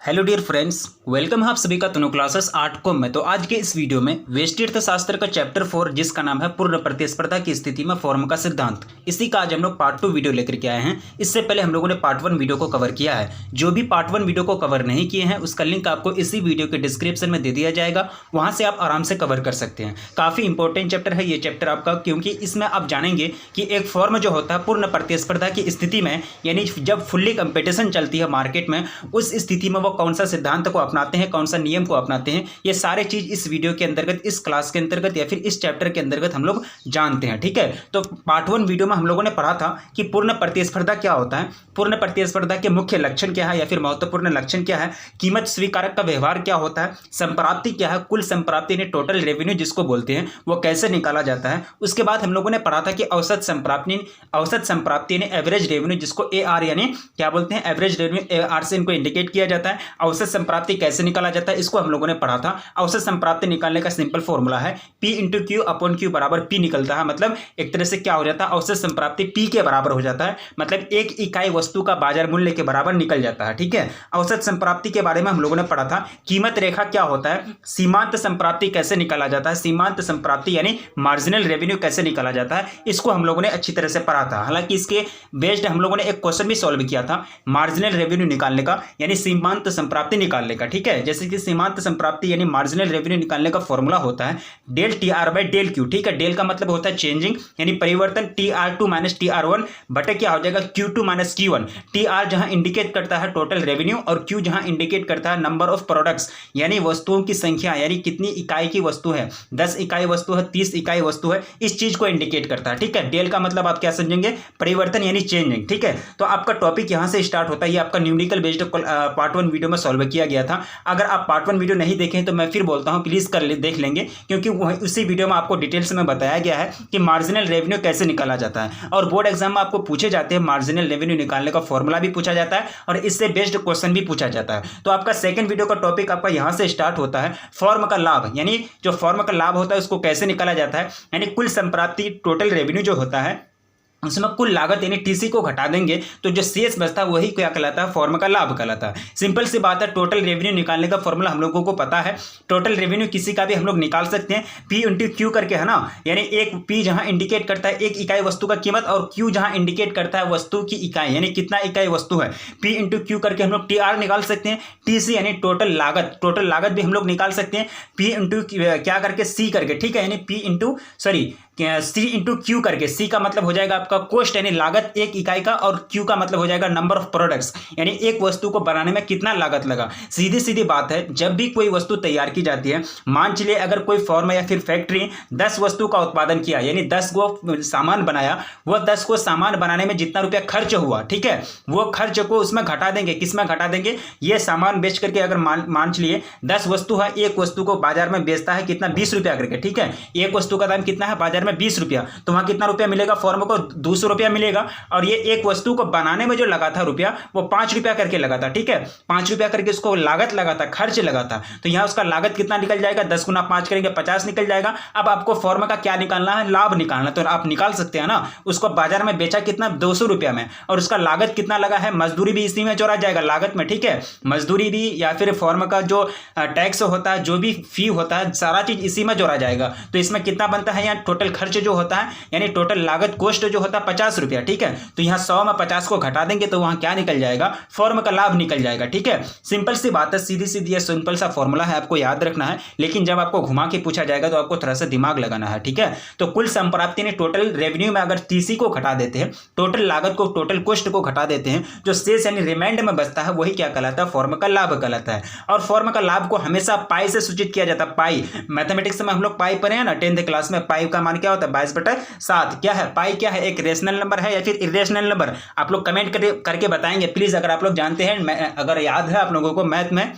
Hello dear friends, welcome है आप सभी का तनु क्लासेस 8 को में। तो आज के इस वीडियो में व्यष्टि अर्थशास्त्र का चैप्टर 4 जिसका नाम है पूर्ण प्रतिस्पर्धा की स्थिति में फॉर्म का सिद्धांत, इसी का आज हम लोग पार्ट 2 वीडियो लेकर के आए हैं। इससे पहले हम लोगों ने पार्ट 1 वीडियो को कवर किया है। जो भी पार्ट 1 वीडियो को कवर नहीं किए हैं उसका लिंक आपको इसी वीडियो के डिस्क्रिप्शन में दे दिया जाएगा, वहां से आप आराम से कवर कर सकते हैं। काफ़ी इंपॉर्टेंट चैप्टर है ये चैप्टर आपका, क्योंकि इसमें आप जानेंगे कि एक फॉर्म जो होता है पूर्ण प्रतिस्पर्धा की स्थिति में, यानी जब फुल्ली कंपटीशन चलती है मार्केट में, उस स्थिति में वो कौन सा सिद्धांत को अपनाते हैं, कौन सा नियम को अपनाते हैं, ये सारे चीज इस वीडियो के अंतर्गत, इस क्लास के अंतर्गत या फिर इस चैप्टर के अंतर्गत हम लोग जानते हैं। ठीक है, तो पार्ट 1 वीडियो में हम लोगों ने पढ़ा था कि पूर्ण प्रतिस्पर्धा क्या होता है, पूर्ण प्रतिस्पर्धा के मुख्य लक्षण क्या है या फिर महत्वपूर्ण लक्षण क्या है, कीमत स्वीकारक का व्यवहार क्या होता है, संप्राप्ति क्या है, कुल संप्राप्ति यानी टोटल रेवेन्यू जिसको बोलते हैं वो कैसे निकाला जाता है। उसके बाद हम लोगों ने पढ़ा था कि औसत संप्राप्ति यानी एवरेज रेवेन्यू जिसको AR यानी क्या बोलते हैं, एवरेज रेवेन्यू AR से इनको इंडिकेट किया जाता है। औसत संप्राप्ति कैसे निकाला जाता है इसको हम लोगों ने पढ़ा था। औसत संप्राप्ति निकालने का सिंपल फॉर्मूला है P/Q/Q बराबर P निकलता है। मतलब एक तरह से क्या हो जाता है, औसत संप्राप्ति P के बराबर हो जाता है, मतलब एक इकाई वस्तु का बाजार मूल्य के बराबर निकल जाता है। ठीक है, औसत संप्राप्ति के बारे में हम लोगों ने पढ़ा था। कीमत रेखा क्या होता है, सीमांत संप्राप्ति कैसे निकाला जाता है, सीमांत संप्राप्ति यानी मार्जिनल रेवेन्यू कैसे निकाला जाता है, इसको हम लोगों ने अच्छी तरह से पढ़ा था। हालांकि इसके बेस्ड हम लोगों ने एक क्वेश्चन भी सॉल्व किया था मार्जिनल रेवेन्यू निकालने का, यानी सीमांत संप्राप्ति निकालने का। ठीक है, जैसे कि सीमांत संप्राप्ति यानी मार्जिनल रेवेन्यू निकालने का फॉर्मूला होता है डेल TR/डेल Q। ठीक है, डेल का मतलब होता है चेंजिंग यानी परिवर्तन, TR2 - TR1 बटे क्या हो जाएगा Q2 - Q1। TR जहां इंडिकेट करता है टोटल रेवेन्यू और Q जहां इंडिकेट करता है नंबर ऑफ प्रोडक्ट्स यानी वस्तुओं की संख्या, यानी कितनी इकाई की वस्तु है, 10 इकाई वस्तु है, 30 इकाई वस्तु है, इस चीज को इंडिकेट करता है। ठीक है, डेल का मतलब आप क्या समझेंगे, परिवर्तन यानी चेंजिंग। ठीक है, तो आपका टॉपिक यहां से स्टार्ट होता है। ये आपका न्यूमेरिकल बेस्ड पार्ट 1 वीडियो में सॉल्व किया गया था। अगर आप पार्ट 1 वीडियो नहीं देखें तो मैं फिर बोलता हूं प्लीज देख लेंगे, क्योंकि उसी वीडियो में आपको डिटेल्स में बताया गया है कि मार्जिनल रेवेन्यू कैसे निकाला जाता है। और बोर्ड एग्जाम में आपको पूछे जाते हैं मार्जिनल रेवेन्यू निकालने का फॉर्मूला भी पूछा जाता है और इससे बेस्ड क्वेश्चन भी पूछा जाता है। तो आपका सेकंड वीडियो का टॉपिक आपका यहां से स्टार्ट होता है फॉर्म का लाभ, यानी जो फॉर्म का लाभ होता है उसको कैसे निकाला जाता है, यानी कुल संप्राप्ति टोटल रेवेन्यू जो होता है उसमें कुल लागत यानी TC को घटा देंगे तो जो शेष बचता है वही क्या कहलाता है, फॉर्म का लाभ कहलाता है। सिंपल सी बात है, टोटल रेवेन्यू निकालने का फॉर्मूला हम लोगों को पता है। टोटल रेवेन्यू किसी का भी हम लोग निकाल सकते हैं P/Q करके, है ना, यानी एक P जहां इंडिकेट करता है एक इकाई वस्तु का कीमत और Q जहां इंडिकेट करता है वस्तु की इकाई यानी कितना इकाई वस्तु है। P/Q करके हम लोग TR निकाल सकते हैं, TC यानी टोटल लागत भी हम लोग निकाल सकते हैं P/Q क्या करके C करके। ठीक है, यानी C/Q करके। C का मतलब हो जाएगा आपका कॉस्ट यानी लागत एक इकाई का, और Q का मतलब हो जाएगा नंबर ऑफ प्रोडक्ट्स यानी एक वस्तु को बनाने में कितना लागत लगा। सीधी बात है, जब भी कोई वस्तु तैयार की जाती है, मान चलिए अगर कोई फर्म या फिर फैक्ट्री 10 वस्तु का उत्पादन किया यानी 10 को सामान बनाया, वह 10 को सामान बनाने में जितना रुपया खर्च हुआ, ठीक है, वो खर्च को उसमें घटा देंगे। किसमें घटा देंगे, ये सामान बेच करके अगर मान चलिए 10 वस्तु है, एक वस्तु को बाजार में बेचता है कितना, 20 रुपया करके। ठीक है, एक वस्तु का दाम कितना है बाजार में, 20 रुपया, तो वहां कितना रुपया मिलेगा, फर्म को 200 रुपया मिलेगा। और ये एक वस्तु को बनाने में जो लगा था रुपया वो 5 रुपया करके लगा था। ठीक है, 5 रुपया करके उसको लागत लगा था, खर्च लगा था, तो यहां उसका लागत कितना निकल जाएगा, 10 गुना 5 करेंगे 50 निकल जाएगा। अब आपको फर्म का क्या निकालना है, लाभ निकालना, तो आप निकाल सकते हैं ना। उसको बाजार में बेचा कितना, 200 रुपया में, और उसका लागत कितना लगा है, मजदूरी भी इसी में जोड़ा जाएगा लागत में। ठीक है, मजदूरी भी या फिर फर्म का जो टैक्स होता है, जो भी फी होता है, सारा चीज इसी में जोड़ा जाएगा। तो इसमें कितना बनता है, यहाँ टोटल खर्च जो होता है यानी टोटल लागत कॉस्ट जो होता है 50 रुपया। ठीक है, तो यहाँ 100 में 50 को घटा देंगे तो वहां क्या निकल जाएगा, फॉर्म का लाभ निकल जाएगा। ठीक है, सिंपल सी बात है, सीधी ये सिंपल सा फॉर्मूला है, आपको याद रखना है। लेकिन जब आपको घुमा के पूछा जाएगा तो आपको थोड़ा सा दिमाग लगाना है। ठीक है, तो कुल संप्राप्ति ने टोटल रेवेन्यू में अगर TC को घटा देते हैं, टोटल लागत को, टोटल कॉस्ट को घटा देते हैं, जो शेष यानी रिमाइंडर में बचता है वही क्या कहलाता है, फॉर्म का लाभ कहलाता है। और फॉर्म का लाभ को हमेशा पाई से सूचित किया जाता है। पाई मैथमेटिक्स में हम लोग पाई पढ़े हैं ना 10th क्लास में। पाई का मान क्या होता है, 22/7। क्या है पाई, क्या है, एक रेशनल नंबर है या फिर इरेशनल नंबर, आप लोग कमेंट करके बताएंगे प्लीज, अगर आप लोग जानते हैं, अगर याद है आप लोगों को मैथ में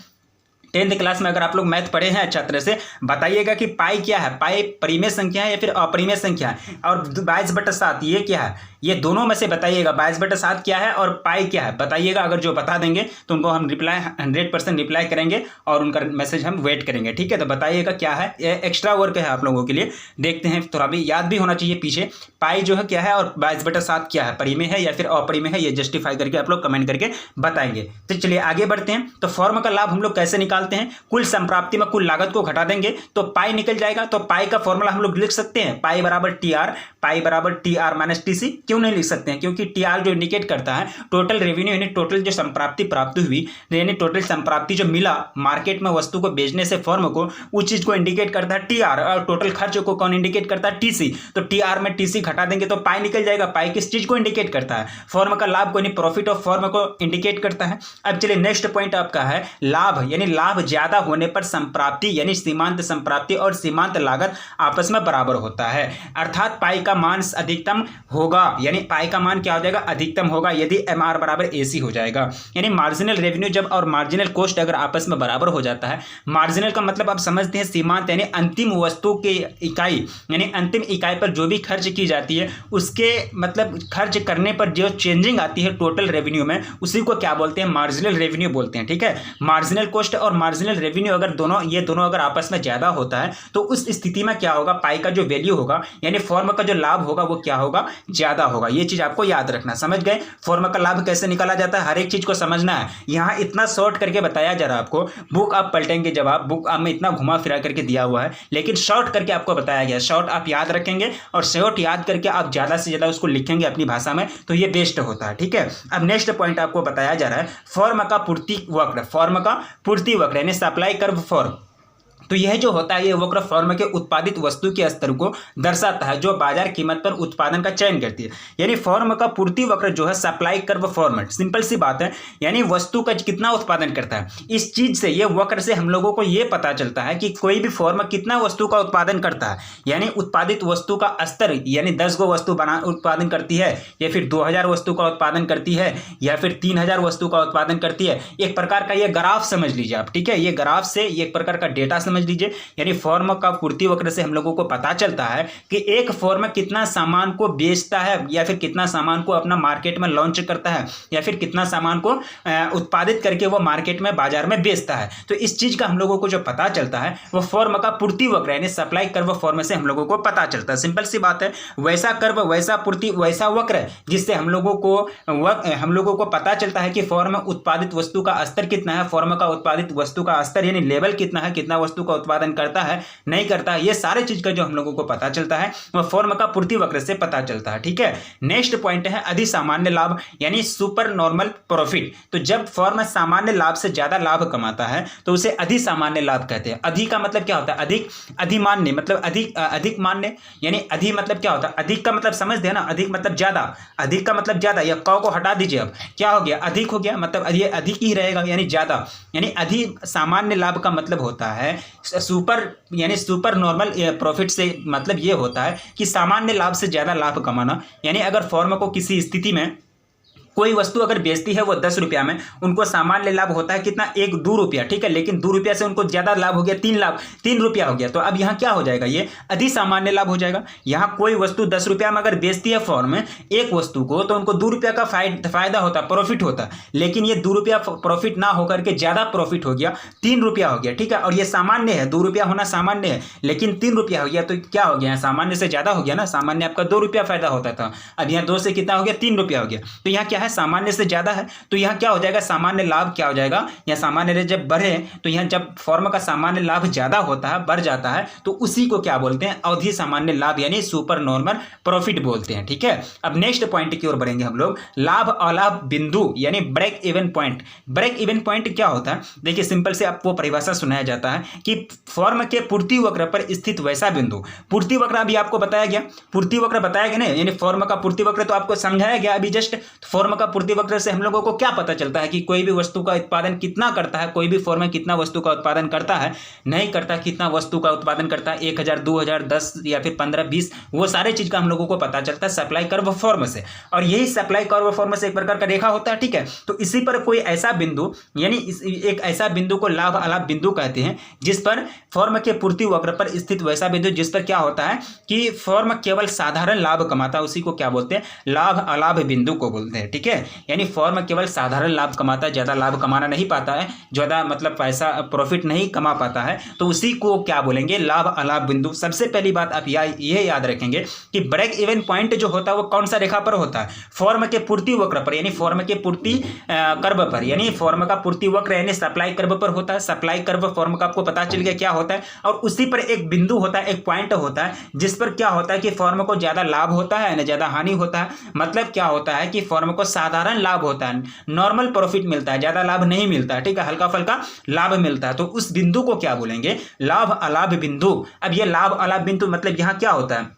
10th क्लास में अगर आप लोग मैथ पढ़े हैं अच्छा तरह से, बताइएगा कि पाई क्या है, पाई परिमेय संख्या है या फिर अपरिमेय संख्या है, और 22/7 ये क्या है, ये दोनों में से बताइएगा 22/7 क्या है और पाई क्या है, बताइएगा। अगर जो बता देंगे तो उनको हम रिप्लाई 100% रिप्लाई करेंगे और उनका मैसेज हम वेट करेंगे, ठीक है। तो बताइएगा क्या है, ये एक्स्ट्रा वर्क है आप लोगों के लिए। देखते हैं, थोड़ा भी याद भी होना चाहिए पीछे, पाई जो है क्या है और 22/7 क्या है, परिमेय है या फिर अपरिमेय है, ये जस्टिफाई करके आप लोग कमेंट करके बताएंगे। तो चलिए आगे बढ़ते हैं। तो फॉर्म का लाभ हम लोग कैसे निकालते हैं, कुल संप्राप्ति में कुल लागत को घटा देंगे तो पाई निकल जाएगा। तो पाई का फॉर्मूला हम लोग लिख सकते हैं, पाई बराबर TR, पाई बराबर TR माइनस TC। क्यों नहीं लिख सकते हैं, क्योंकि TR जो इंडिकेट करता है टोटल रेवेन्यू, यानी टोटल जो संप्राप्ति प्राप्त हुई, यानी टोटल संप्राप्ति जो मिला मार्केट में वस्तु को बेचने से फर्म को, उस चीज को इंडिकेट करता है TR, और टोटल खर्च को कौन इंडिकेट करता है, TC। तो TR में TC घटा देंगे तो पाई निकल जाएगा। पाई किस चीज को इंडिकेट करता है, फर्म का लाभ को, यानी प्रॉफिट ऑफ फर्म को इंडिकेट करता है। अब चलिए नेक्स्ट पॉइंट आपका है लाभ, यानी लाभ ज्यादा होने पर संप्राप्ति यानी सीमांत संप्राप्ति और सीमांत लागत आपस में बराबर होता है, अर्थात पाई का मान अधिकतम होगा, यानी पाई का मान क्या हो जाएगा, अधिकतम होगा यदि MR बराबर AC हो जाएगा। यानी मार्जिनल रेवेन्यू जब और मार्जिनल कॉस्ट अगर आपस में बराबर हो जाता है, मार्जिनल का मतलब आप समझते हैं सीमांत, यानी अंतिम वस्तु के इकाई, यानी अंतिम इकाई पर जो भी खर्च की जाती है उसके मतलब खर्च करने पर जो चेंजिंग आती है टोटल रेवेन्यू में, उसी को क्या बोलते हैं, मार्जिनल रेवेन्यू बोलते हैं, ठीक है। मार्जिनल कॉस्ट और मार्जिनल रेवेन्यू अगर दोनों अगर आपस में ज्यादा होता है तो उस स्थिति में क्या होगा, पाई का जो वैल्यू होगा यानी फॉर्म का जो लाभ होगा वो क्या होगा, ज्यादा होगा। ये चीज आपको याद रखना, समझ गए। फॉर्म का लाभ कैसे निकाला जाता है, हर एक चीज को समझना है। यहाँ इतना शॉर्ट करके बताया जा रहा है आपको, बुक आप पलटेंगे जब आप, बुक आप में इतना घुमा फिरा करके दिया हुआ है, लेकिन शॉर्ट करके आपको बताया गया। शॉर्ट आप याद रखेंगे और शॉर्ट याद करके आप ज्यादा से ज्यादा उसको लिखेंगे अपनी भाषा में, तो ये बेस्ट होता है, ठीक है। अब नेक्स्ट पॉइंट आपको बताया जा रहा है फॉर्म का पूर्ति वक्र, फॉर्म का पूर्ति वक्र यानी सप्लाई कर्व फॉर्म। तो यह जो होता है ये वक्र फर्म के उत्पादित वस्तु के स्तर को दर्शाता है जो बाजार कीमत पर उत्पादन का चयन करती है। यानी फर्म का पूर्ति वक्र जो है सप्लाई कर्व फॉर्मेट, सिंपल सी बात है, यानी वस्तु का कितना उत्पादन करता है। इस चीज से, ये वक्र से हम लोगों को ये पता चलता है कि कोई भी फर्म कितना वस्तु का उत्पादन करता है। यानी उत्पादित वस्तु का स्तर, यानी 10 गो वस्तु उत्पादन करती है या फिर 2000 वस्तु का उत्पादन करती है या फिर 3000 वस्तु का उत्पादन करती है। एक प्रकार का ये ग्राफ समझ लीजिए आप, ठीक है। ये ग्राफ से एक प्रकार का डेटा समझ लीजिए, यानी फॉर्म का पूर्ति वक्र से हम लोगों को पता चलता है कि एक फॉर्म कितना सामान को बेचता है या फिर कितना सामान को अपना मार्केट में लॉन्च करता है या फिर कितना सामान को उत्पादित करके वो मार्केट में बाजार में बेचता है। तो इस चीज का हम लोगों को जो पता चलता है वो फॉर्म का पूर्ति वक्र यानी सप्लाई कर्व फॉर्म से हम लोगों को पता चलता है। सिंपल सी बात है, वैसा कर्व वैसा पूर्ति वैसा वक्र जिससे हम लोगों को पता चलता है कि फॉर्म में उत्पादित वस्तु का स्तर कितना है, फॉर्म का उत्पादित वस्तु का स्तर यानी लेवल कितना है, कितना वस्तु का उत्पादन करता है नहीं करता है, ये सारे चीज का जो हम लोगों को पता चलता है वो फॉर्म का पूर्ति वक्र से पता चलता है, ठीक है। नेक्स्ट पॉइंट है अधिसामान्य लाभ यानी सुपर नॉर्मल प्रॉफिट। तो जब फॉर्म सामान्य लाभ से ज्यादा लाभ कमाता है तो उसे अधिसामान्य लाभ कहते हैं। अधि का मतलब क्या होता है, अधिक, अधिमान्य मतलब अधिक मान्य, यानी अधि मतलब क्या होता है, अधिक का मतलब समझते हैं ना, अधिक मतलब ज्यादा, अधिक का मतलब ज्यादा, या क को हटा दीजिए, अब क्या हो गया, अधिक हो गया, मतलब अधिक ही रहेगा यानी ज्यादा। यानी अधि सामान्य लाभ का मतलब होता है सुपर नॉर्मल प्रॉफिट से मतलब ये होता है कि सामान्य लाभ से ज्यादा लाभ कमाना। यानी अगर फर्म को किसी स्थिति में कोई वस्तु अगर बेचती है वो 10 रुपया में, उनको सामान्य लाभ होता है कितना, 2 रुपया, ठीक है। लेकिन 2 रुपया से उनको ज्यादा लाभ हो गया, 3 रुपया हो गया। तो अब यहाँ क्या हो जाएगा, ये अधि सामान्य लाभ हो जाएगा। यहाँ कोई वस्तु 10 रुपया में अगर बेचती है फर्म में एक वस्तु को, तो उनको 2 रुपया का फायदा होता, प्रॉफिट होता। लेकिन ये 2 रुपया प्रॉफिट ना होकर के ज्यादा प्रॉफिट हो गया, 3 रुपया हो गया, ठीक है। और ये सामान्य है, 2 रुपया होना सामान्य है, लेकिन 3 रुपया हो गया तो क्या हो गया, सामान्य से ज्यादा हो गया ना। सामान्य आपका 2 रुपया फायदा होता था, अब यहाँ 2 से कितना हो गया, 3 रुपया हो गया। तो यहाँ क्या है, सामान्य से ज्यादा है, तो यहाँ क्या हो जाएगा, सामान्य लाभ क्या हो जाएगा, यहाँ सामान्य जब बढ़े तो यहाँ जब फर्म का सामान्य लाभ ज्यादा होता है, बढ़ जाता है, तो उसी को क्या बोलते हैं, अवधि सामान्य लाभ यानी सुपर नॉर्मल प्रॉफिट बोलते हैं, ठीक है। अब नेक्स्ट पॉइंट की ओर बढ़ेंगे हम लोग, लाभ अलाभ बिंदु यानी break even point. Break even point क्या होता है, देखिए सिंपल से आपको परिभाषा सुनाया जाता है कि फर्म के पूर्ति वक्र पर स्थित वैसा बिंदु, पूर्ति वक्र अभी आपको बताया गया, पूर्ति वक्र बताया गया ना, यानी फर्म का पूर्ति वक्र तो आपको समझाया गया अभी जस्ट। फर्म फॉर्म का पूर्ति वक्र से हम लोगों को क्या पता चलता है कि कोई भी वस्तु का उत्पादन कितना करता है, कोई भी फॉर्म में कितना वस्तु का उत्पादन करता है, नहीं करता, कितना वस्तु का उत्पादन करता है, 1000, 2000, 10 या फिर 15, 20, वो सारे चीज का हम लोगों को पता चलता है सप्लाई कर्व फॉर्म से। और यही सप्लाई कर्व फॉर्म से एक प्रकार का रेखा होता है, ठीक है। तो इसी पर कोई ऐसा बिंदु, यानी एक ऐसा बिंदु को लाभ अलाभ बिंदु कहते हैं, जिस पर फॉर्म के पूर्ति वक्र पर स्थित वैसा बिंदु जिस पर क्या होता है कि फॉर्म केवल साधारण लाभ कमाता है, उसी को क्या बोलते हैं, लाभ अलाभ बिंदु को बोलते हैं, ठीक है। यानी फॉर्म केवल साधारण लाभ कमाता है, ज्यादा लाभ कमाना नहीं पाता है, ज्यादा मतलब पैसा प्रॉफिट नहीं कमा पाता है, तो उसी को क्या बोलेंगे, लाभ अलाभ बिंदु। सबसे पहली बात आप ये याद रखेंगे कि ब्रेक इवन पॉइंट जो होता है वो कौन सा रेखा पर होता है, फॉर्म के पूर्ति वक्र पर, यानी फॉर्म के पूर्ति कर्व पर, यानी फॉर्म का पूर्ति वक्र यानी सप्लाई कर्व पर होता है। सप्लाई कर्व फॉर्म का आपको पता चल गया क्या होता है। और उसी पर एक बिंदु होता है, एक पॉइंट होता है, जिस पर क्या होता है कि फॉर्म को ज्यादा लाभ होता है ना ज्यादा हानि होता है। मतलब क्या होता है कि फॉर्म को साधारण लाभ होता है, नॉर्मल प्रॉफिट मिलता है, ज्यादा लाभ नहीं मिलता है, ठीक है, हल्का फल्का लाभ मिलता है। तो उस बिंदु को क्या बोलेंगे, लाभ अलाभ बिंदु। अब ये लाभ अलाभ बिंदु मतलब यहाँ क्या होता है,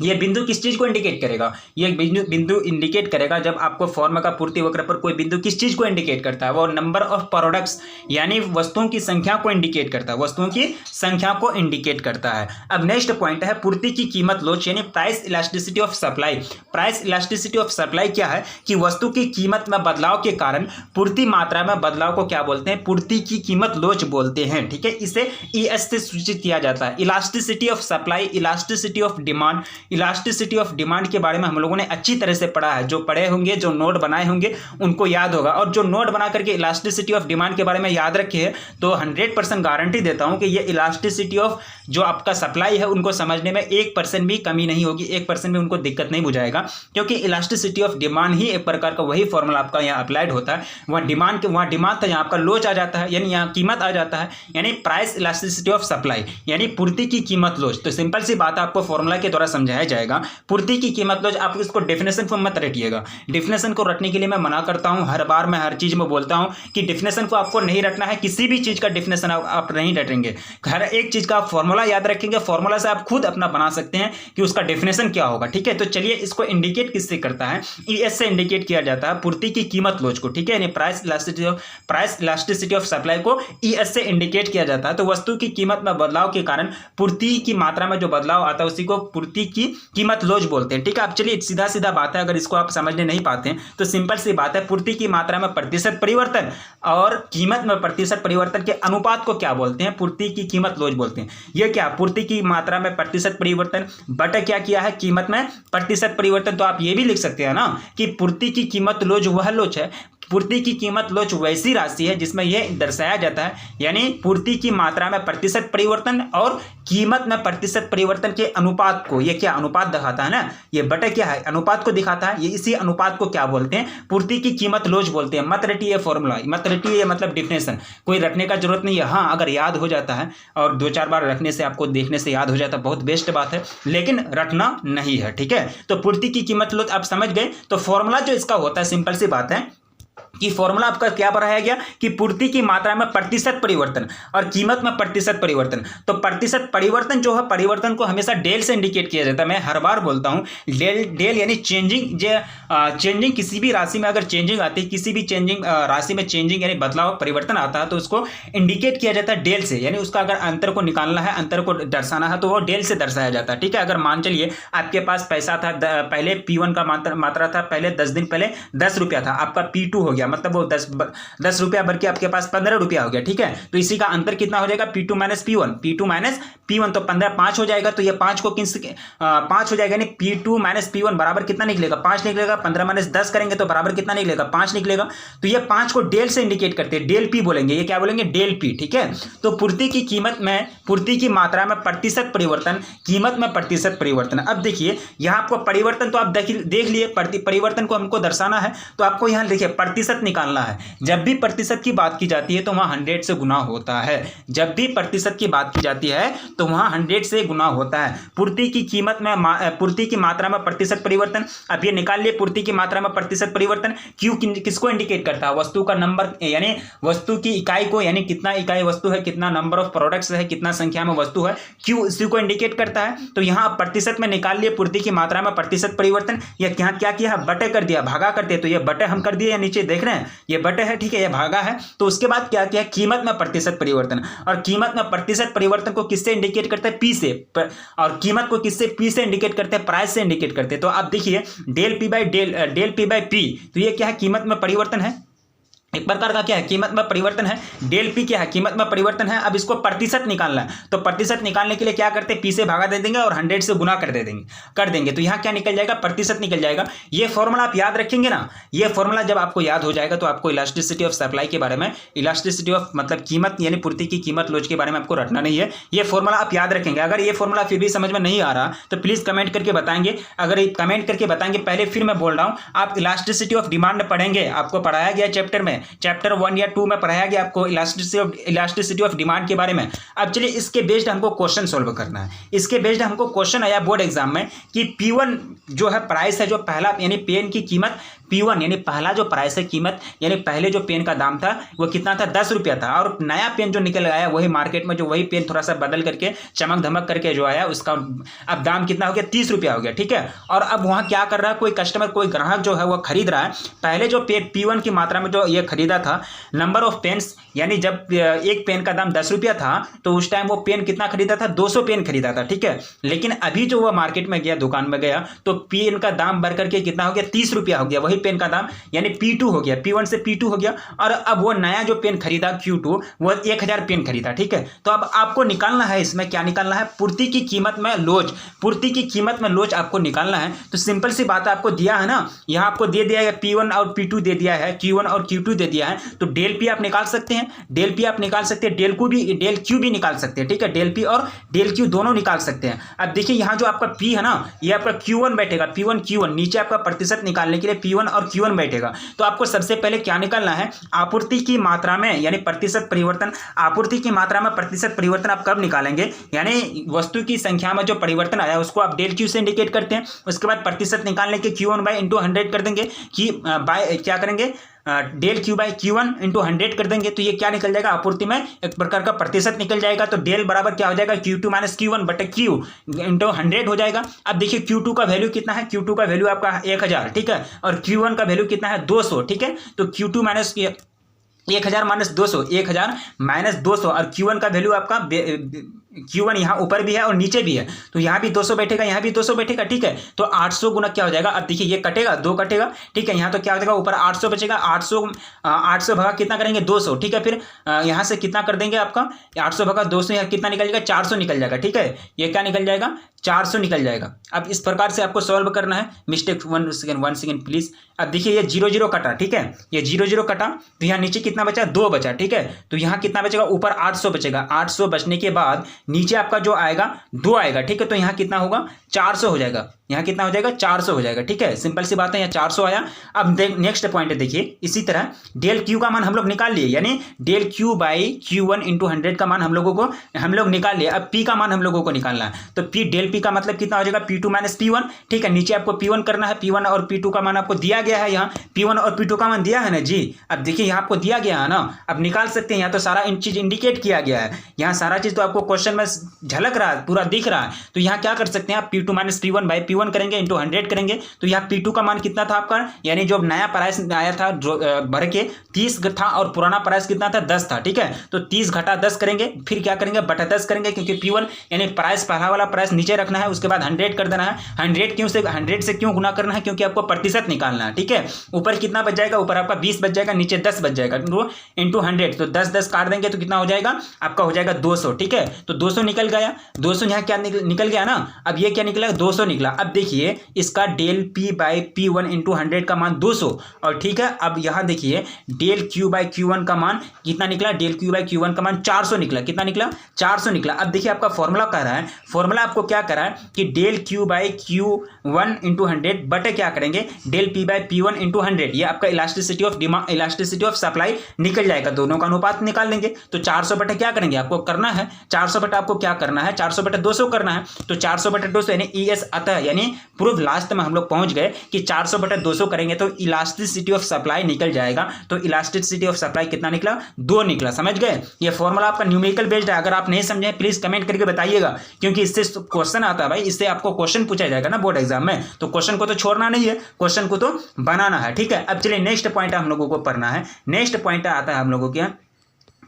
ये बिंदु किस चीज को इंडिकेट करेगा, ये बिंदु इंडिकेट करेगा जब आपको फॉर्म का पूर्ति वक्र पर कोई बिंदु किस चीज को इंडिकेट करता है, वो नंबर ऑफ प्रोडक्ट्स यानी वस्तुओं की संख्या को इंडिकेट करता है, वस्तुओं की संख्या को इंडिकेट करता है। अब नेक्स्ट पॉइंट है पूर्ति की कीमत लोच यानी price elasticity of supply. Price elasticity of supply क्या है कि वस्तु की कीमत में बदलाव के कारण पूर्ति मात्रा में बदलाव को क्या बोलते हैं, पूर्ति की कीमत लोच बोलते हैं, ठीक है। इसे ES से सूचित किया जाता है, elasticity of supply, elasticity of demand. Elasticity of demand के बारे में हम लोगों ने अच्छी तरह से पढ़ा है, जो पढ़े होंगे, जो नोट बनाए होंगे उनको याद होगा। और जो नोट बना करके इलास्टिसिटी ऑफ डिमांड के बारे में याद रखे हैं तो 100% गारंटी देता हूं कि ये इलास्टिसिटी ऑफ जो आपका सप्लाई है उनको समझने में 1% भी कमी नहीं होगी, 1% भी उनको दिक्कत नहीं बुझाएगा, क्योंकि इलास्टिसिटी ऑफ डिमांड ही एक प्रकार का वही फॉर्मूला आपका यहाँ अप्लाइड होता है। वहाँ डिमांड था, यहाँ आपका लोच आ जाता है, यानी यहाँ कीमत आ जाता है, यानी प्राइस इलास्टिसिटी ऑफ सप्लाई यानी पूर्ति की कीमत लोच। तो सिंपल सी बात आपको फॉर्मूला के द्वारा समझाया जाएगा। पूर्ति की कीमत लोच, आप इसको डेफिनेशन फॉर्म मत रटिएगा। डेफिनेशन को रटने के लिए मैं मना करता हूं, हर बार मैं हर चीज में बोलता हूं कि डेफिनेशन को आपको नहीं रटना है, किसी भी चीज का डेफिनेशन आप नहीं रटेंगे, हर एक चीज का फॉर्मूला याद रखेंगे, फॉर्मूला से आप खुद अपना बना सकते हैं कि उसका डेफिनेशन क्या होगा, ठीक है। तो चलिए इसको इंडिकेट किससे करता है, ES से इंडिकेट किया जाता है पूर्ति की कीमत लोच को, ठीक है, यानी प्राइस इलास्टिसिटी ऑफ सप्लाई को ES से इंडिकेट किया जाता है। तो वस्तु की कीमत में बदलाव के कारण पूर्ति की मात्रा में जो बदलाव आता है उसी को पूर्ति की कीमत लोच बोलते हैं, ठीक है। अब चलिए सीधा सीधा बात है, अगर इसको आप समझने नहीं पाते हैं तो सिंपल सी बात है, पूर्ति की मात्रा में प्रतिशत परिवर्तन और कीमत में प्रतिशत परिवर्तन के अनुपात को क्या बोलते हैं, पूर्ति की कीमत लोच बोलते हैं। ये क्या, पूर्ति की मात्रा में प्रतिशत परिवर्तन बटा क्या किया है, कीमत में प्रतिशत परिवर्तन। तो आप ये भी लिख सकते हैं ना कि पूर्ति की कीमत लोच वह लोच है, पूर्ति की कीमत लोच वैसी राशि है जिसमें यह दर्शाया जाता है, यानी पूर्ति की मात्रा में प्रतिशत परिवर्तन और कीमत में प्रतिशत परिवर्तन के अनुपात को, ये क्या अनुपात दिखाता है ना, ये बटा क्या है, अनुपात को दिखाता है। ये इसी अनुपात को क्या बोलते हैं, पूर्ति की कीमत लोच बोलते हैं। मत रटिए फॉर्मूला, मत रटिए मतलब डिफिनेशन, कोई रटने का जरूरत नहीं है। हाँ, अगर याद हो जाता है और 2-4 बार रखने से, आपको देखने से याद हो जाता है, बहुत बेस्ट बात है, लेकिन रटना नहीं है, ठीक है। तो पूर्ति की कीमत लोच आप समझ गए। तो फॉर्मूला जो इसका होता है, सिंपल सी बात है कि फॉर्मूला आपका क्या बनाया गया कि पूर्ति की मात्रा में प्रतिशत परिवर्तन और कीमत में प्रतिशत परिवर्तन। तो प्रतिशत परिवर्तन जो है, परिवर्तन को हमेशा डेल से इंडिकेट किया जाता है। मैं हर बार बोलता हूं डेल यानी चेंजिंग, चेंजिंग किसी भी राशि में अगर चेंजिंग आती है, किसी भी चेंजिंग राशि में चेंजिंग यानी बदलाव परिवर्तन आता है तो उसको इंडिकेट किया जाता है डेल से, यानी उसका अगर अंतर को निकालना है, अंतर को दर्शाना है तो वो डेल से दर्शाया जाता है, ठीक है। अगर मान चलिए आपके पास पैसा था, पहले P1 का मात्रा था, पहले 10 दिन पहले 10 रुपया था, आपका P2 हो गया, मतलब वो 10 रुपया भर के आपके पास 15 रुपया हो गया, ठीक है। तो इसी का अंतर कितना हो जाएगा, P2 माइनस P1, तो 15 5 हो जाएगा। तो ये 5 को 5 हो जाएगा, यानी P2 माइनस P1 बराबर कितना निकलेगा, 5 निकलेगा। 15 माइनस 10 करेंगे तो बराबर कितना निकलेगा, 5 निकलेगा। तो ये 5 को डेल से इंडिकेट करते हैं, डेल P बोलेंगे, ये क्या बोलेंगे, डेल P, ठीक है। तो पूर्ति की कीमत में, पूर्ति की मात्रा में प्रतिशत परिवर्तन, कीमत में प्रतिशत परिवर्तन। अब देखिए यहाँ आपको परिवर्तन तो आप देख लिए, परिवर्तन को हमको दर्शाना है तो आपको यहाँ देखिए प्रतिशत प्रतिशत निकालना है। जब भी प्रतिशत की बात की जाती है तो वहाँ 100 से गुना होता है। जब भी प्रतिशत की बात की जाती है तो वहाँ 100 से गुना होता है। पूर्ति की कीमत में पूर्ति की मात्रा में प्रतिशत परिवर्तन, अब ये निकाल लिए पूर्ति की मात्रा में प्रतिशत परिवर्तन। क्यू किसको इंडिकेट करता है? वस्तु का नंबर, यानी वस्तु की इकाई को, यानी कितना इकाई वस्तु है, कितना नंबर ऑफ प्रोडक्ट्स है, कितना संख्या में वस्तु है, क्यू इसी को इंडिकेट करता है। तो यहाँ प्रतिशत में निकाल लिए पूर्ति की मात्रा में प्रतिशत परिवर्तन। या क्या किया, बटे कर दिया, भागा कर दिया। तो ये बटे हम कर दिए, या नीचे देख रहे हैं ये बटे है, ठीक है, ये भागा है। तो उसके बाद क्या किया, कीमत में प्रतिशत परिवर्तन। और कीमत में प्रतिशत परिवर्तन को किससे इंडिकेट करते हैं? पी से। और कीमत को किससे? पी से इंडिकेट करते हैं, प्राइस से इंडिकेट करते हैं। तो आप देखिए डेल पी बाई पी, तो ये क्या है, कीमत में परिवर्तन है, एक प्रकार का क्या है, कीमत में परिवर्तन है। डेल पी क्या है, कीमत में परिवर्तन है। अब इसको प्रतिशत निकालना है, तो प्रतिशत निकालने के लिए क्या करते हैं, पी से भागा दे देंगे और 100 से गुना कर देंगे। तो यहाँ क्या निकल जाएगा, प्रतिशत निकल जाएगा। ये फॉर्मूला आप याद रखेंगे ना, ये फॉर्मूला जब आपको याद हो जाएगा तो आपको इलास्टिसिटी ऑफ सप्लाई के बारे में, इलास्टिसिटी ऑफ मतलब कीमत यानी पूर्ति की कीमत लोच के बारे में आपको रटना नहीं है। ये फॉर्मूला आप याद रखेंगे। अगर ये फॉर्मूला फिर भी समझ में नहीं आ रहा तो प्लीज कमेंट करके बताएंगे। अगर कमेंट करके बताएंगे, पहले फिर मैं बोल रहा हूँ, आप इलास्टिसिटी ऑफ डिमांड पढ़ेंगे, आपको पढ़ाया गया चैप्टर में, चैप्टर 1 या 2 में पढ़ाया गया आपको इलास्टिसिटी ऑफ डिमांड के बारे में। अब चलिए इसके बेस्ड हमको क्वेश्चन सॉल्व करना है। इसके बेस्ड हमको क्वेश्चन आया बोर्ड एग्जाम में कि P1 जो है प्राइस है, जो पहला यानी पेन की कीमत P1 यानी पहला जो प्राइस है कीमत, यानी पहले जो पेन का दाम था वो कितना था, 10 रुपया था। और नया पेन जो निकल आया वही मार्केट में, जो वही पेन थोड़ा सा बदल करके चमक धमक करके जो आया उसका अब दाम कितना हो गया, 30 रुपया हो गया, ठीक है। और अब वहाँ क्या कर रहा है, कोई कस्टमर, कोई ग्राहक जो है वो खरीद रहा है। पहले जो पेन P1 की मात्रा में जो ये खरीदा था, नंबर ऑफ पेन्स, यानी जब एक पेन का दाम 10 रुपया था तो उस टाइम वो पेन कितना खरीदा था, 200 पेन खरीदा था, ठीक है। लेकिन अभी जो वो मार्केट में गया, दुकान में गया, तो पेन का दाम बढ़ करके कितना हो गया, 30 रुपया हो गया, वही पेन का दाम, यानी P2 हो गया, P1 से P2 हो गया। और अब वो नया जो पेन खरीदा Q2, वो 1000 पेन खरीदा, ठीक है। तो अब आपको निकालना है, इसमें क्या निकालना है, पूर्ति की कीमत में लोच, पूर्ति की कीमत में लोच आपको निकालना है। तो सिंपल सी बात आपको दिया है ना, यहाँ आपको दे दिया है P1 और P2 दे दिया है, Q1 और Q2 दे दिया है। तो डेल P आप निकाल सकते हैं, डेल P आप निकाल सकते हैं, डेल Q भी निकाल सकते हैं, ठीक है। डेल P और डेल Q दोनों निकाल सकते हैं। अब देखिए यहाँ जो आपका P है ना, ये आपका Q1 बैठेगा, P1 Q1, नीचे आपका प्रतिशत निकालने के लिए P1 और Q1 बैठेगा। तो आपको सबसे पहले क्या निकालना है, आपूर्ति की मात्रा में यानी प्रतिशत परिवर्तन। आपूर्ति की मात्रा में प्रतिशत परिवर्तन आप कब निकालेंगे, यानी वस्तु की संख्या में जो परिवर्तन आया उसको आप डेल Q से इंडिकेट करते हैं। उसके बाद प्रतिशत निकालने के Q1 बाई इंटू 100 कर देंगे, कि बाय क्या करेंगे, del Q by Q1 into 100 कर देंगे। तो ये क्या निकल जाएगा, आपूर्ति में एक प्रकार का प्रतिशत निकल जाएगा। तो डेल बराबर क्या हो जाएगा, Q2 माइनस Q1 बटे Q इंटू 100 हो जाएगा। अब देखिए Q2 का वैल्यू कितना है, Q2 का वैल्यू आपका 1000, ठीक है। और Q1 का वैल्यू कितना है, 200, ठीक है। तो Q2 माइनस 1000 माइनस 200, 1000 माइनस 200, और Q1 का वैल्यू आपका Q1 यहाँ ऊपर भी है और नीचे भी है, तो यहाँ भी 200 बैठेगा, यहाँ भी 200 बैठेगा, ठीक है। तो 800 गुना क्या हो जाएगा, अब देखिए ये कटेगा, 2 कटेगा, ठीक है। यहाँ तो क्या हो जाएगा, ऊपर 800 बचेगा, 800 भगा कितना करेंगे, 200, ठीक है। फिर यहाँ से कितना कर देंगे, आपका 800 भगा 200, यहाँ कितना निकल जाएगा, 400 निकल जाएगा, ठीक है। ये क्या निकल जाएगा, 400 निकल जाएगा। अब इस प्रकार से आपको सॉल्व करना है। Mistake 1 second please. अब देखिए ये 0 कटा, ठीक है, ये 0 कटा, तो यहाँ नीचे कितना बचा, 2 बचा, ठीक है। तो यहाँ कितना बचेगा, ऊपर 800 बचेगा, 800 बचने के बाद नीचे आपका जो आएगा 2 आएगा, ठीक है। तो यहाँ कितना होगा, 400 हो जाएगा, यहाँ कितना हो जाएगा, 400 हो जाएगा, ठीक है। सिंपल सी बात है, यहाँ 400 आया। अब नेक्स्ट पॉइंट है, देखिए इसी तरह डेल Q का मान हम लोग निकाल लिए, यानी del Q by Q1 into 100 का मान हम लोग निकाल लिए। अब P का मान हम लोगों को निकालना है। तो डेल P का मतलब कितना हो जाएगा, P2 माइनस P1, ठीक है। नीचे आपको P1 करना है, P1 और P2 का मान आपको दिया गया है, यहाँ P1 और P2 का मान दिया है ना जी। अब देखिए यहाँ आपको दिया गया है ना, अब निकाल सकते हैं। यहाँ तो सारा चीज इंडिकेट किया गया है, यहाँ सारा चीज तो आपको क्वेश्चन में झलक रहा है, पूरा दिख रहा है। तो यहाँ क्या कर सकते हैं आप, P2 minus P1 by P1 करेंगे, इंटू 100 करेंगे। तो यहाँ P2 का मान कितना था आपका, यानी जो नया प्राइस आया था जो भर के 30 था, और पुराना प्राइस कितना था, 10 था, ठीक है। तो 30 घटा 10 करेंगे, फिर क्या करेंगे, बटा 10 करेंगे, क्योंकि P1 यानी प्राइस पहला वाला प्राइस नीचे रखना है, उसके बाद 100 कर देना है। 100 से क्यों गुना करना है, क्योंकि आपको प्रतिशत निकालना है, ठीक है। ऊपर कितना बच जाएगा, ऊपर आपका 20 बच जाएगा, नीचे 10 बच जाएगा, इंटू 100। तो 10 काट देंगे तो कितना हो जाएगा, आपका हो जाएगा 200, ठीक है। तो 200 निकल गया, 200 यहाँ क्या निकल गया ना, अब ये क्या निकला 200 निकला। अब देखिए इसका del p by p one into 100 का मान 200 और ठीक है। अब यहाँ देखिए del q by q one का मान कितना निकला, del q by q one का मान 400 निकला। कितना निकला 400 निकला। अब देखिए आपका फॉर्मूला कह रहा है, फॉर्मूला आपको क्या कह रहा है कि del q by q one into 100 बटे क्या करेंगे del p by p one into 100, ये आपका elasticity of demand elasticity of supply निकल जाएगा, दोनों का अनुपात निकाल लेंगे। तो 400 बटे क्या करेंगे आपको करना है 400 बटे आपको क्या करना है 400 बटे 200 करना है। तो 400 बटे 200 यानी ES अतः यानी प्रूफ लास्ट में हम लोग पहुंच गए कि 400 बटे 200 करेंगे तो इलास्टिसिटी ऑफ सप्लाई निकल जाएगा। तो इलास्टिसिटी ऑफ सप्लाई कितना निकला 2 निकला। समझ गए, ये फॉर्मूला आपका न्यूमेरिकल बेस्ड है। अगर आप नहीं समझे प्लीज कमेंट करके बताइएगा, क्योंकि इससे क्वेश्चन आता है भाई, इससे आपको क्वेश्चन पूछा जाएगा ना बोर्ड एग्जाम में, तो क्वेश्चन को तो छोड़ना नहीं है, क्वेश्चन को तो बनाना है। ठीक है, अब चलिए नेक्स्ट पॉइंट हम लोगों को पढ़ना है। नेक्स्ट पॉइंट आता है हम लोगों के,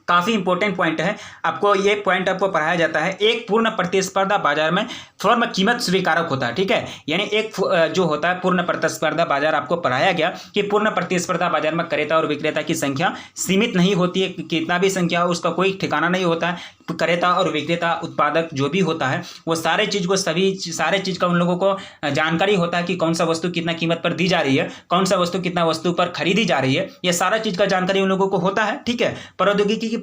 काफ़ी इंपॉर्टेंट पॉइंट है, आपको ये पॉइंट आपको पढ़ाया जाता है। एक पूर्ण प्रतिस्पर्धा बाजार में फर्म कीमत स्वीकारक होता है। ठीक है, यानी एक जो होता है पूर्ण प्रतिस्पर्धा बाजार, आपको पढ़ाया गया कि पूर्ण प्रतिस्पर्धा बाजार में क्रेता और विक्रेता की संख्या सीमित नहीं होती है, कितना भी संख्या हो उसका कोई ठिकाना नहीं होता है। क्रेता और विक्रेता उत्पादक जो भी होता है वो सारे चीज़ को सारे चीज़ का उन लोगों को जानकारी होता है कि कौन सा वस्तु कितना कीमत पर दी जा रही है, कौन सा वस्तु कितना वस्तु पर खरीदी जा रही है, ये सारा चीज़ का जानकारी उन लोगों को होता है। ठीक है, प्रौद्योगिकी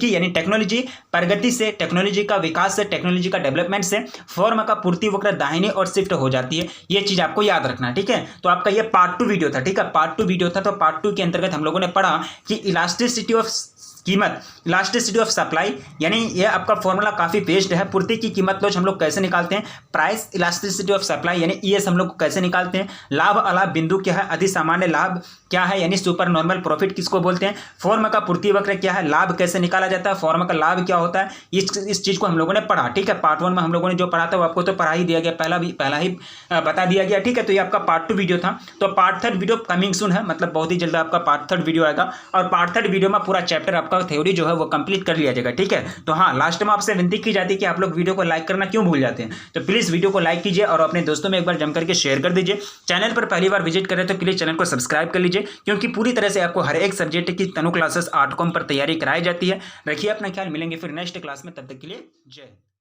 यानी टेक्नोलॉजी प्रगति से, टेक्नोलॉजी का विकास से, टेक्नोलॉजी का डेवलपमेंट से फर्म का पूर्ति वक्र दाहिने और शिफ्ट हो जाती है। ये चीज आपको याद रखना है। ठीक है, तो आपका ये पार्ट 2 वीडियो था। ठीक है, पार्ट 2 वीडियो था। तो पार्ट 2 के अंतर्गत हम लोगों ने पढ़ा कि इलास्टिसिटी ऑफ कीमत, इलास्टिसिटी ऑफ सप्लाई, यानी ये आपका फॉर्मूला काफ़ी बेस्ड है। पूर्ति की कीमत लोच हम लोग कैसे निकालते हैं, प्राइस इलास्टिसिटी ऑफ सप्लाई यानी ES हम लोग कैसे निकालते हैं, लाभ अलाभ बिंदु क्या है, अति सामान्य लाभ क्या है यानी सुपर नॉर्मल प्रॉफिट किसको बोलते हैं, फॉर्म का पूर्ति वक्र क्या है, लाभ कैसे निकाला जाता है, फॉर्म का लाभ क्या होता है, इस चीज़ को हम लोगों ने पढ़ा। ठीक है, पार्ट 1 में हम लोगों ने जो पढ़ा था वो आपको तो पढ़ा ही दिया गया, पहला ही बता दिया गया। ठीक है, तो ये आपका पार्ट 2 वीडियो था। तो पार्ट 3 वीडियो कमिंग सून है, मतलब बहुत ही जल्द आपका पार्ट 3 वीडियो आएगा और पार्ट 3 वीडियो में पूरा चैप्टर आपका थ्योरी जो है वो कंप्लीट कर लिया जाएगा। ठीक है, तो हाँ, लास्ट में आपसे विनती की जाती है कि आप लोग वीडियो को लाइक करना क्यों भूल जाते हैं, तो प्लीज वीडियो को लाइक कीजिए और अपने दोस्तों में एक बार जम करके शेयर कर दीजिए। चैनल पर पहली बार विजिट करें तो प्लीज चैनल को सब्सक्राइब कर लीजिए, क्योंकि पूरी तरह से आपको हर एक सब्जेक्ट की तनु क्लासेस 8 कॉम पर तैयारी कराई जाती है। रखिए अपना ख्याल, मिलेंगे फिर नेक्स्ट क्लास में, तब तक के लिए जय।